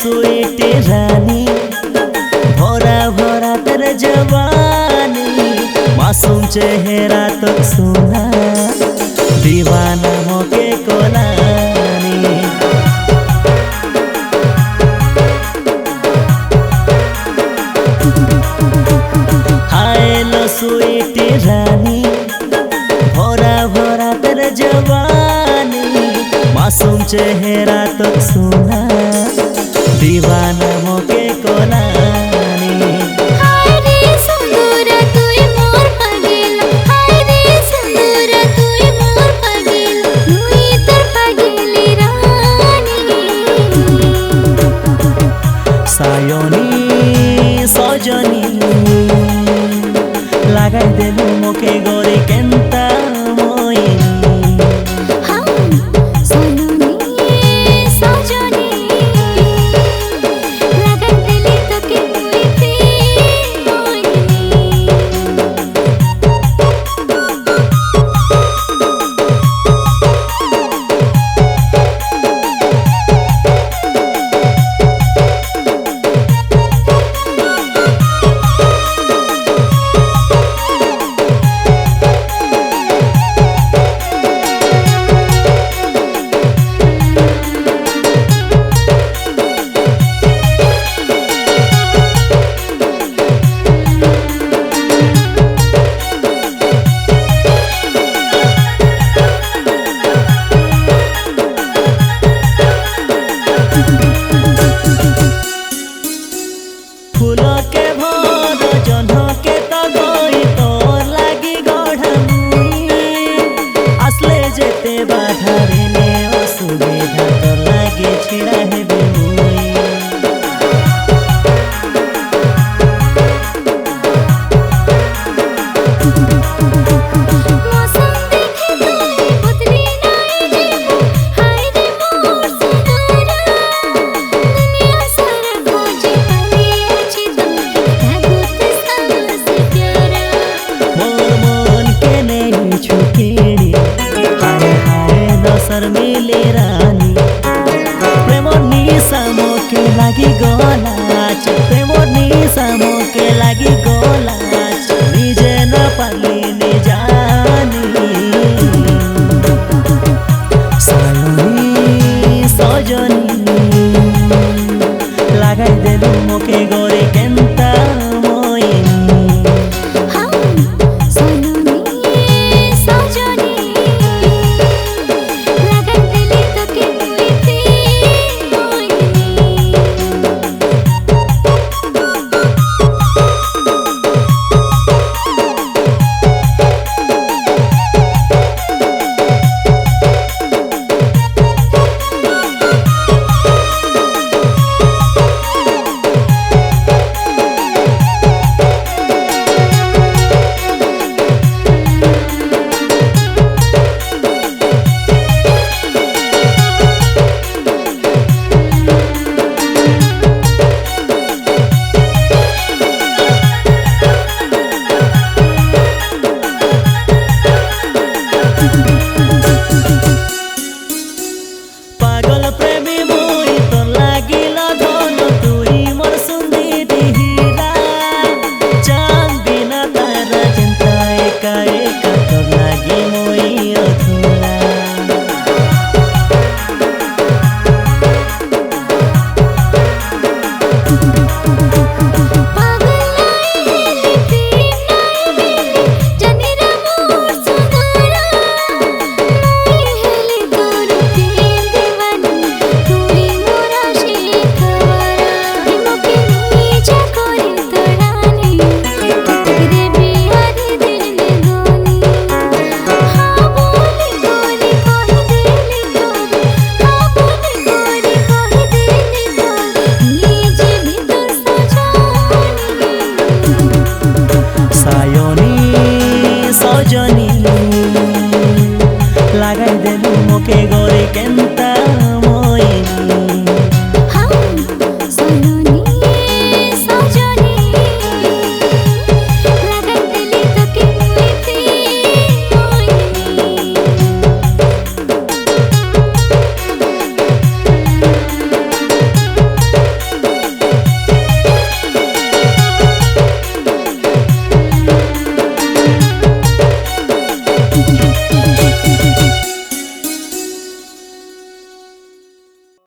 सुईटी रानी भरा भरा तेरे जवानी मासूम चेहरा तो सुना दीवाना मोके कोलानी हाय लो सुईटी रानी भरा भरा तेरे जवानी मासूम चेहरा तो सुना दीवाना मोके कोलानी हाय रे सुंदरा तुई मोर पगेला हाय रे सुंदरा तुई मोर पगेला मुई तोर पगेली रानी सायोनी सजनी लगाई देलु मोके गोरी केंता मोइनी फूल के भर जन्ह के तगई तोर लागी गढ़मुई आसले जेते बाधा रे असुविधा तोर लागे छिड़ा हेबे मुई मौसम देखे तुई पुतली नाई जेबू हाय रे मोर सुंदरा दुनिया सारा खोजे पानी अच्छी तुमके लागो सबसे प्यारा मोर मन के नहीं छुकेड़ी हाय हाय दसर मिले रानी प्रेम निशा मोके लागी गलाच प्रेम निशा मोके लागी गलाच निजे न पाली नि जानी सायोनी सजनी